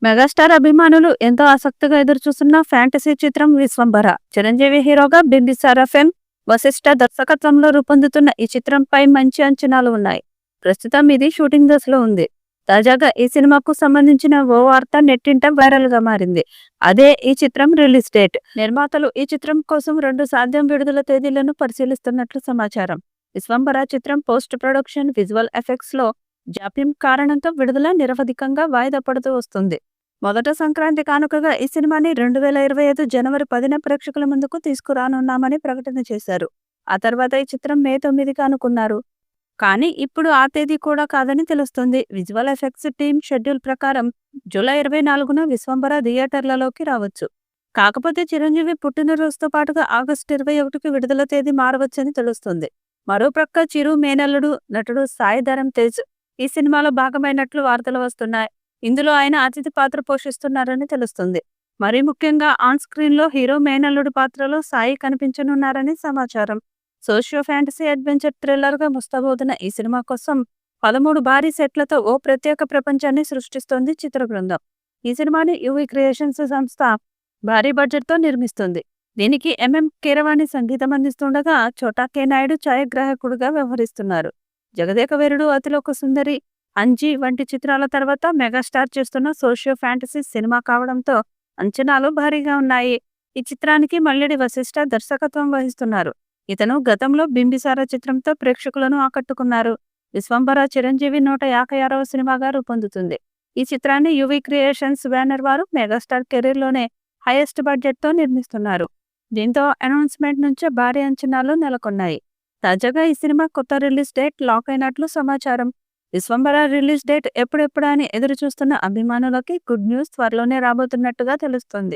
Megastar అభిమానులు ఎంతో ఆసక్తిగా ఎదురుచూస్తున్న ఫ్యాంటసీ చిత్రం విశ్వంభర. చిరంజీవి హీరోగా బింబిసారా ఫెమ్ వశిష్ఠ దర్శకత్వంలో రూపొందుతున్న ఈ చిత్రంపై మంచి అంచనాలు ఉన్నాయి. ప్రస్తుతం ఇది షూటింగ్ దశలో ఉంది. తాజాగా ఈ సినిమాకు సంబంధించిన ఓ వార్త నెట్టింట వైరల్ గా మారింది. అదే ఈ చిత్రం రిలీజ్ డేట్. నిర్మాతలు ఈ చిత్రం కోసం 2 సాధ్యం విడుదల తేదీలను పరిశీలిస్తున్నట్లు సమాచారం. విశ్వంభర చిత్రం పోస్ట్ ప్రొడక్షన్ విజువల్ ఎఫెక్ట్స్ లో జాప్యం కారణంతో విడుదల నిరవధికంగా వాయిదా పడుతూ వస్తుంది. మొదట సంక్రాంతి కానుకగా ఈ సినిమాని 2025 జనవరి 10న ప్రేక్షకుల ముందుకు తీసుకురానున్నామని ప్రకటన చేశారు. ఆ తర్వాత ఈ చిత్రం మే 9కి అనుకున్నారు. కానీ ఇప్పుడు ఆ తేదీ కూడా కాదని తెలుస్తుంది. విజువల్ ఎఫెక్ట్స్ టీమ్ షెడ్యూల్ ప్రకారం జూలై 24న విశ్వంభర థియేటర్లలోకి రావచ్చు. కాకపోతే చిరంజీవి పుట్టినరోజుతో పాటుగా ఆగస్టు 21కి విడుదల తేదీ మారవచ్చని తెలుస్తుంది. మరోప్రక్క చిరు మేనల్లుడు నటుడు సాయి ధరమ్ తేజ్ ఈ సినిమాలో భాగమైనట్లు వార్తలు వస్తున్నాయి. ఇందులో ఆయన అతిథి పాత్ర పోషిస్తున్నారని తెలుస్తుంది. మరీ ముఖ్యంగా ఆన్ స్క్రీన్ లో హీరో మేనల్లుడు పాత్రలో సాయి కనిపించనున్నారని సమాచారం. సోషియో ఫ్యాంటసీ అడ్వెంచర్ థ్రిల్లర్ గా ముస్తాబవుతున్న ఈ సినిమా కోసం 13 భారీ సెట్లతో ఓ ప్రత్యేక ప్రపంచాన్ని సృష్టిస్తోంది చిత్ర బృందం. ఈ సినిమాని యువి క్రియేషన్స్ సంస్థ భారీ బడ్జెట్ తో నిర్మిస్తుంది. దీనికి కీరవాణి సంగీతం అందిస్తుండగా చోటా కే నాయుడు ఛాయాగ్రాహకుడుగా వ్యవహరిస్తున్నారు. జగదేక వీరుడు, అతిలోక సుందరి, అంజీ వంటి చిత్రాల తర్వాత మెగాస్టార్ చేస్తున్న సోషియో ఫ్యాంటసీ సినిమా కావడంతో అంచనాలు భారీగా ఉన్నాయి. ఈ చిత్రానికి మల్లెడి వశిష్ఠ దర్శకత్వం వహిస్తున్నారు. ఇతను గతంలో బింబిసారా చిత్రంతో ప్రేక్షకులను ఆకట్టుకున్నారు. విశ్వంభర చిరంజీవి 156వ సినిమాగా రూపొందుతుంది. ఈ చిత్రాన్ని యువి క్రియేషన్స్ బ్యానర్ వారు మెగాస్టార్ కెరీర్ లోనే హైయెస్ట్ బడ్జెట్ తో నిర్మిస్తున్నారు. దీంతో అనౌన్స్మెంట్ నుంచే భారీ అంచనాలు నెలకొన్నాయి. తాజాగా ఈ సినిమా కొత్త రిలీజ్ డేట్ లాక్ అయినట్లు సమాచారం. విశ్వంభర రిలీజ్ డేట్ ఎప్పుడెప్పుడా అని ఎదురు చూస్తున్న అభిమానులకి గుడ్ న్యూస్ త్వరలోనే రాబోతున్నట్టుగా తెలుస్తుంది.